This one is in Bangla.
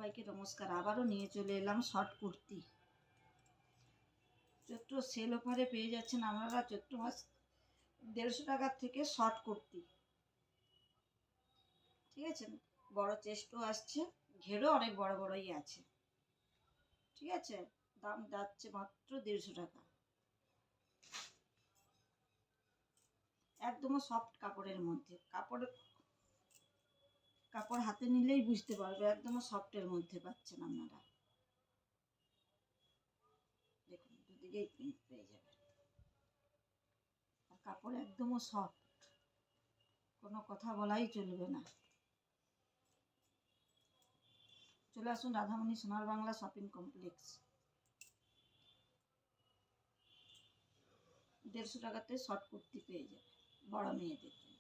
সবাইকে নমস্কার। আবারও নিয়ে চলে এলাম শর্ট কুর্তি। চৈত্র সেল অফারে পেয়ে যাচ্ছেন আপনারা চৈত্র মাস 150 টাকার থেকে শর্ট কুর্তি। ঠিক আছে, বড় চেস্টও আসছে, ঘেরও অনেক বড় বড়ই আছে। ঠিক আছে, দাম যাচ্ছে মাত্র 150 টাকা। একদম সফট কাপড়ের মধ্যে, কাপড় হাতে নিলেই বুঝতে পারবে, একদম সফটের মধ্যে পাচ্ছেন আপনারা। দেখুন, দুদিকেই প্রিন্ট পেয়ে যাবেন, আর কাপড় একদম সফট, কোনো কথা বলাই চলবে না। চলে আসুন রাধামণি সোনার বাংলা শপিং কমপ্লেক্স। 150 টাকাতে শর্ট কুর্তি পেয়ে যাবে বড় মেয়েদের জন্য।